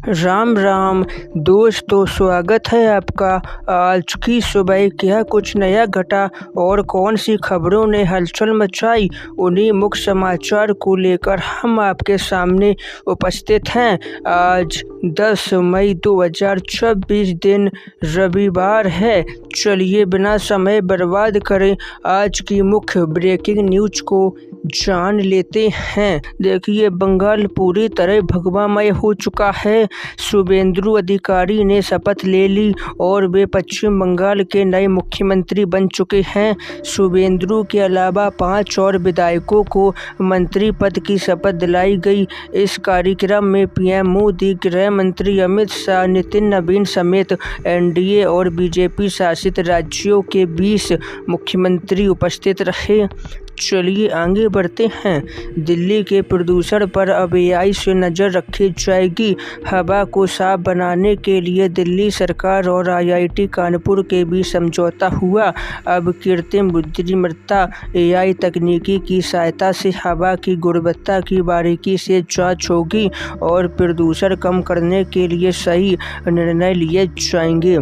राम राम दोस्तों, स्वागत है आपका। आज की सुबह क्या कुछ नया घटा और कौन सी खबरों ने हलचल मचाई, उन्हीं मुख्य समाचार को लेकर हम आपके सामने उपस्थित हैं। आज 10 मई 2026 दिन रविवार है। चलिए बिना समय बर्बाद करें आज की मुख्य ब्रेकिंग न्यूज को जान लेते हैं। देखिए, बंगाल पूरी तरह भगवामय हो चुका है। शुभेंदु अधिकारी ने शपथ ले ली और वे पश्चिम बंगाल के नए मुख्यमंत्री बन चुके हैं। शुभेंदु के अलावा 5 और विधायकों को मंत्री पद की शपथ दिलाई गई। इस कार्यक्रम में पीएम मोदी, गृह मंत्री अमित शाह, नितिन नवीन समेत एनडीए और बीजेपी शासित राज्यों के 20 मुख्यमंत्री उपस्थित रहे। चलिए आगे बढ़ते हैं। दिल्ली के प्रदूषण पर अब एआई से नज़र रखी जाएगी। हवा को साफ बनाने के लिए दिल्ली सरकार और आईआईटी कानपुर के बीच समझौता हुआ। अब कृत्रिम बुद्धिमत्ता एआई तकनीकी की सहायता से हवा की गुणवत्ता की बारीकी से जांच होगी और प्रदूषण कम करने के लिए सही निर्णय लिए जाएंगे।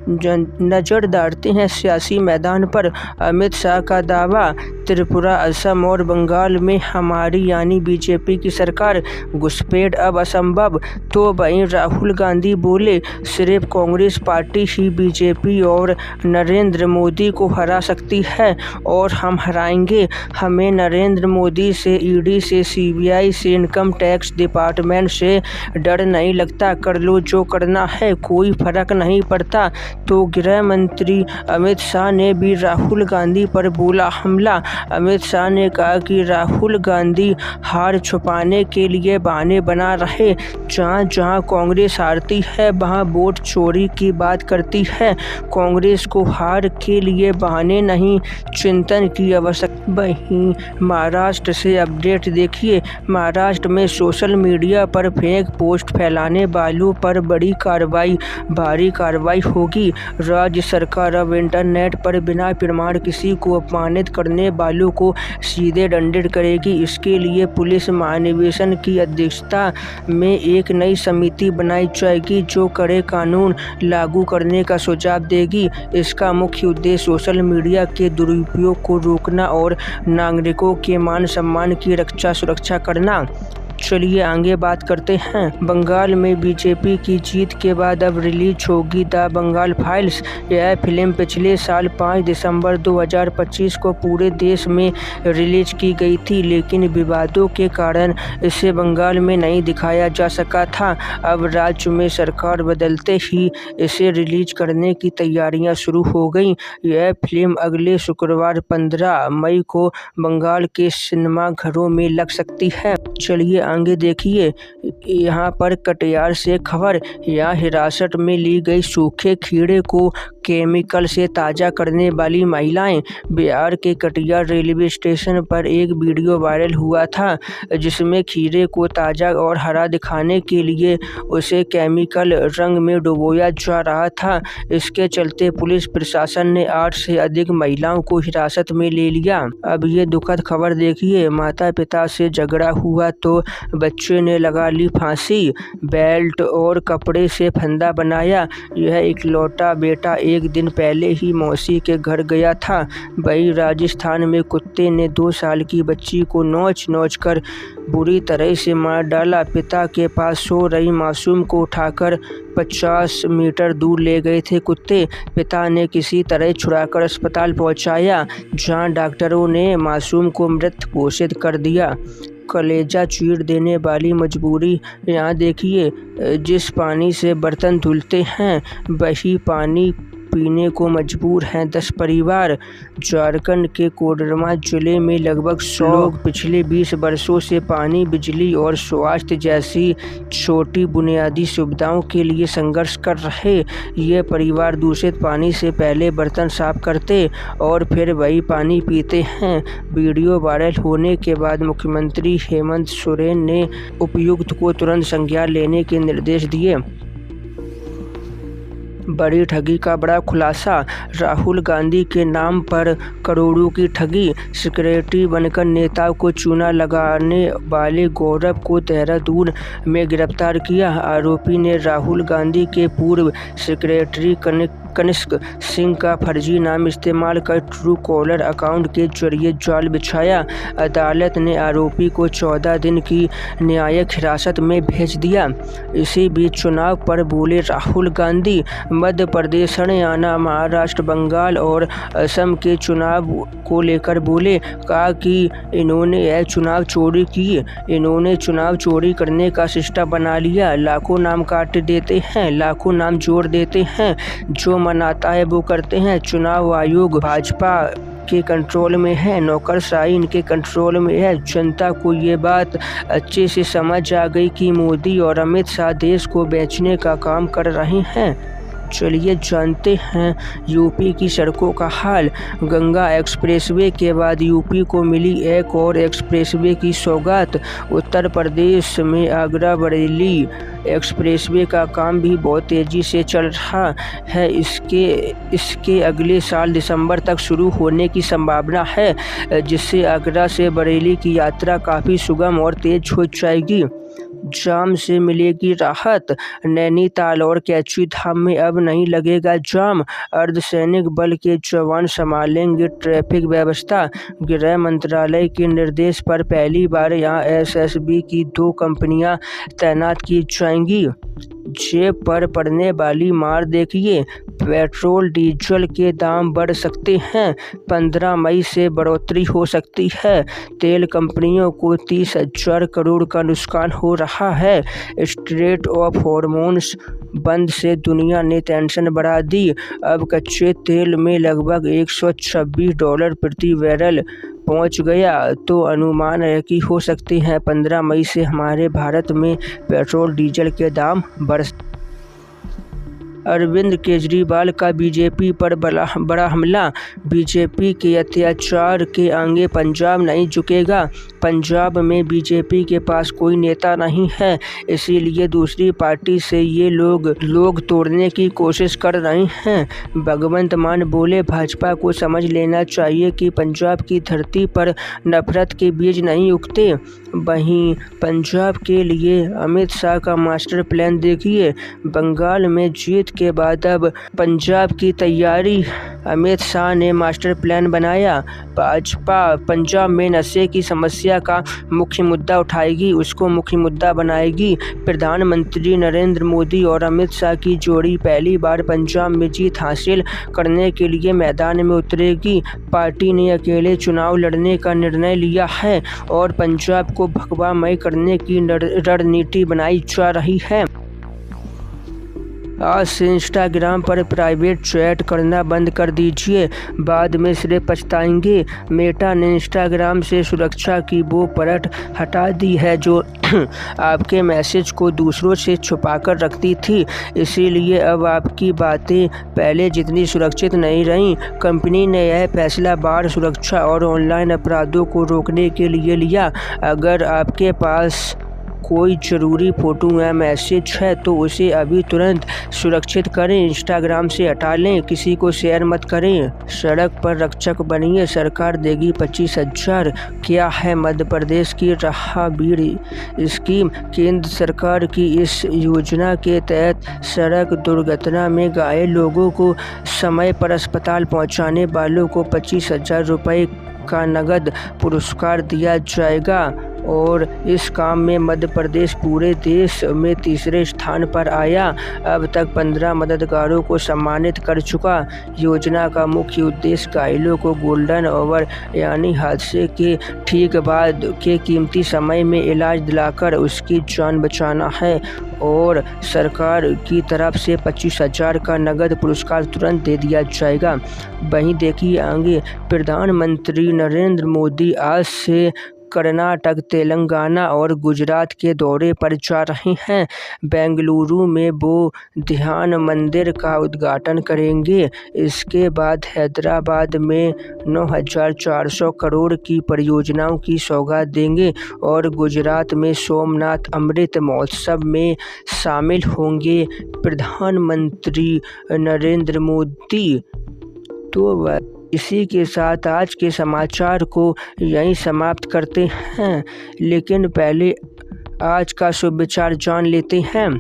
नजर डालते हैं सियासी मैदान पर। अमित शाह का दावा, त्रिपुरा, असम और बंगाल में हमारी यानी बीजेपी की सरकार, घुसपैठ अब असंभव। तो वहीं राहुल गांधी बोले, सिर्फ कांग्रेस पार्टी ही बीजेपी और नरेंद्र मोदी को हरा सकती है और हम हराएंगे। हमें नरेंद्र मोदी से, ईडी से, सीबीआई से, इनकम टैक्स डिपार्टमेंट से डर नहीं लगता। कर लो जो करना है, कोई फर्क नहीं पड़ता। तो गृह मंत्री अमित शाह ने भी राहुल गांधी पर बोला हमला। अमित शाह ने कहा कि राहुल गांधी हार छुपाने के लिए बहाने बना रहे। जहां जहां कांग्रेस हारती है वहां वोट चोरी की बात करती है। कांग्रेस को हार के लिए बहाने नहीं, चिंतन की आवश्यकता। वहीं महाराष्ट्र से अपडेट देखिए। महाराष्ट्र में सोशल मीडिया पर फेक पोस्ट फैलाने वालों पर बड़ी कार्रवाई, भारी कार्रवाई होगी। राज्य सरकार अब इंटरनेट पर बिना प्रमाण किसी को अपमानित करने वालों को सीधे दंडित करेगी। इसके लिए पुलिस महानिदेशक की अध्यक्षता में एक नई समिति बनाई जाएगी जो कड़े कानून लागू करने का सुझाव देगी। इसका मुख्य उद्देश्य सोशल मीडिया के दुरुपयोग को रोकना और नागरिकों के मान सम्मान की सुरक्षा करना। चलिए आगे बात करते हैं। बंगाल में बीजेपी की जीत के बाद अब रिलीज होगी द बंगाल फाइल्स। यह फिल्म पिछले साल 5 दिसंबर 2025 को पूरे देश में रिलीज की गई थी, लेकिन विवादों के कारण इसे बंगाल में नहीं दिखाया जा सका था। अब राज्य में सरकार बदलते ही इसे रिलीज करने की तैयारियां शुरू हो गई। यह फिल्म अगले शुक्रवार 15 मई को बंगाल के सिनेमाघरों में लग सकती है। चलिए आगे देखिए। यहाँ पर कटिहार से खबर। यहाँ हिरासत में ली गई सूखे खीरे को केमिकल से ताज़ा करने वाली महिलाएं। बिहार के कटिहार रेलवे स्टेशन पर एक वीडियो वायरल हुआ था जिसमें खीरे को ताज़ा और हरा दिखाने के लिए उसे केमिकल रंग में डुबोया जा रहा था। इसके चलते पुलिस प्रशासन ने 8 से अधिक महिलाओं को हिरासत में ले लिया। अब ये दुखद खबर देखिए। माता पिता से झगड़ा हुआ तो बच्चे ने लगा ली फांसी। बेल्ट और कपड़े से फंदा बनाया। यह इकलौता बेटा एक दिन पहले ही मौसी के घर गया था। वहीं राजस्थान में कुत्ते ने 2 साल की बच्ची को नोच कर बुरी तरह से मार डाला। पिता के पास सो रही मासूम को उठाकर 50 मीटर दूर ले गए थे कुत्ते। पिता ने किसी तरह छुड़ाकर अस्पताल पहुंचाया, जहां डॉक्टरों ने मासूम को मृत घोषित कर दिया। कलेजा चीर देने वाली मजबूरी। यहाँ देखिए, जिस पानी से बर्तन धुलते हैं वही पानी पीने को मजबूर हैं 10 परिवार। झारखंड के कोडरमा जिले में लगभग 100 लोग पिछले 20 वर्षों से पानी, बिजली और स्वास्थ्य जैसी छोटी बुनियादी सुविधाओं के लिए संघर्ष कर रहे। ये परिवार दूषित पानी से पहले बर्तन साफ करते और फिर वही पानी पीते हैं। वीडियो वायरल होने के बाद मुख्यमंत्री हेमंत सोरेन ने उपायुक्त को तुरंत संज्ञान लेने के निर्देश दिए। बड़ी ठगी का बड़ा खुलासा, राहुल गांधी के नाम पर करोड़ों की ठगी, सेक्रेटरी बनकर नेता को चूना लगाने वाले गौरव को देहरादून में गिरफ्तार किया। आरोपी ने राहुल गांधी के पूर्व सेक्रेटरी कनिष्क सिंह का फर्जी नाम इस्तेमाल कर ट्रू कॉलर अकाउंट के जरिए जाल बिछाया। अदालत ने आरोपी को 14 दिन की न्यायिक हिरासत में भेज दिया। इसी बीच चुनाव पर बोले राहुल गांधी। मध्य प्रदेश, हरियाणा, महाराष्ट्र, बंगाल और असम के चुनाव को लेकर बोले, कहा कि इन्होंने चुनाव चोरी की, इन्होंने चुनाव चोरी करने का सिस्टम बना लिया। लाखों नाम काट देते हैं, लाखों नाम जोड़ देते हैं, जो मनाता है वो करते हैं। चुनाव आयोग भाजपा के कंट्रोल में है, नौकरशाही इनके कंट्रोल में है। जनता को ये बात अच्छे से समझ आ गई कि मोदी और अमित शाह देश को बेचने का काम कर रहे हैं। चलिए जानते हैं यूपी की सड़कों का हाल। गंगा एक्सप्रेसवे के बाद यूपी को मिली एक और एक्सप्रेसवे की सौगात। उत्तर प्रदेश में आगरा बरेली एक्सप्रेसवे का काम भी बहुत तेज़ी से चल रहा है। इसके अगले साल दिसंबर तक शुरू होने की संभावना है, जिससे आगरा से बरेली की यात्रा काफ़ी सुगम और तेज हो जाएगी। जाम से मिलेगी राहत। नैनीताल और कैची धाम में अब नहीं लगेगा जाम। अर्धसैनिक बल के जवान संभालेंगे ट्रैफिक व्यवस्था। गृह मंत्रालय के निर्देश पर पहली बार यहां एसएसबी की 2 कंपनियां तैनात की जाएंगी। जेब पर पड़ने वाली मार देखिए, पेट्रोल डीजल के दाम बढ़ सकते हैं। 15 मई से बढ़ोतरी हो सकती है। तेल कंपनियों को 30,000 करोड़ का नुकसान हो रहा है। स्ट्रेट ऑफ हॉर्मोन्स बंद से दुनिया ने टेंशन बढ़ा दी। अब कच्चे तेल में लगभग $126 प्रति बैरल पहुंच गया, तो अनुमान है कि हो सकते हैं 15 मई से हमारे भारत में पेट्रोल डीजल के दाम बढ़। अरविंद केजरीवाल का बीजेपी पर बड़ा हमला। बीजेपी के अत्याचार के आगे पंजाब नहीं झुकेगा। पंजाब में बीजेपी के पास कोई नेता नहीं है, इसीलिए दूसरी पार्टी से ये लोग तोड़ने की कोशिश कर रहे हैं। भगवंत मान बोले, भाजपा को समझ लेना चाहिए कि पंजाब की धरती पर नफरत के बीज नहीं उगते। वहीं पंजाब के लिए अमित शाह का मास्टर प्लान देखिए। बंगाल में जीत के बाद अब पंजाब की तैयारी। अमित शाह ने मास्टर प्लान बनाया। भाजपा पंजाब में नशे की समस्या का मुख्य मुद्दा उठाएगी, उसको मुख्य मुद्दा बनाएगी। प्रधानमंत्री नरेंद्र मोदी और अमित शाह की जोड़ी पहली बार पंजाब में जीत हासिल करने के लिए मैदान में उतरेगी। पार्टी ने अकेले चुनाव लड़ने का निर्णय लिया है और पंजाब को भगवामय करने की रणनीति बनाई जा रही है। आज से इंस्टाग्राम पर प्राइवेट चैट करना बंद कर दीजिए, बाद में सिर्फ पछताएंगे। मेटा ने इंस्टाग्राम से सुरक्षा की वो परत हटा दी है जो आपके मैसेज को दूसरों से छुपाकर रखती थी, इसीलिए अब आपकी बातें पहले जितनी सुरक्षित नहीं रहीं। कंपनी ने यह फैसला बाढ़ सुरक्षा और ऑनलाइन अपराधों को रोकने के लिए लिया। अगर आपके पास कोई ज़रूरी फ़ोटो या मैसेज है तो उसे अभी तुरंत सुरक्षित करें, इंस्टाग्राम से हटा लें, किसी को शेयर मत करें। सड़क पर रक्षक बनिए, सरकार देगी 25,000। क्या है मध्य प्रदेश की राहगीर स्कीम? केंद्र सरकार की इस योजना के तहत सड़क दुर्घटना में घायल लोगों को समय पर अस्पताल पहुंचाने वालों को 25,000 रुपये का नगद पुरस्कार दिया जाएगा और इस काम में मध्य प्रदेश पूरे देश में तीसरे स्थान पर आया। अब तक 15 मददगारों को सम्मानित कर चुका। योजना का मुख्य उद्देश्य घायलों को गोल्डन आवर यानी हादसे के ठीक बाद के कीमती समय में इलाज दिलाकर उसकी जान बचाना है और सरकार की तरफ से 25,000 का नगद पुरस्कार तुरंत दे दिया जाएगा। वहीं देखिए आगे, प्रधानमंत्री नरेंद्र मोदी आज से कर्नाटक, तेलंगाना और गुजरात के दौरे पर जा रहे हैं। बेंगलुरु में वो ध्यान मंदिर का उद्घाटन करेंगे। इसके बाद हैदराबाद में 9,400 करोड़ की परियोजनाओं की सौगात देंगे और गुजरात में सोमनाथ अमृत महोत्सव में शामिल होंगे प्रधानमंत्री नरेंद्र मोदी। तो इसी के साथ आज के समाचार को यहीं समाप्त करते हैं, लेकिन पहले आज का शुभ विचार जान लेते हैं।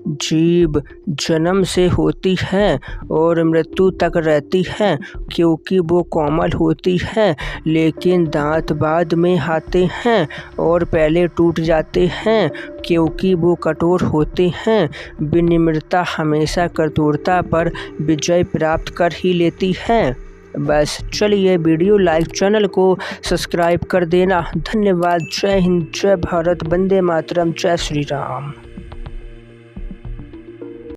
जीभ जन्म से होती है और मृत्यु तक रहती है क्योंकि वो कोमल होती है, लेकिन दांत बाद में आते हैं और पहले टूट जाते हैं क्योंकि वो कठोर होते हैं। विनम्रता हमेशा कठोरता पर विजय प्राप्त कर ही लेती है। बस चलिए वीडियो लाइक, चैनल को सब्सक्राइब कर देना। धन्यवाद। जय हिंद, जय भारत, वंदे मातरम, जय श्री राम।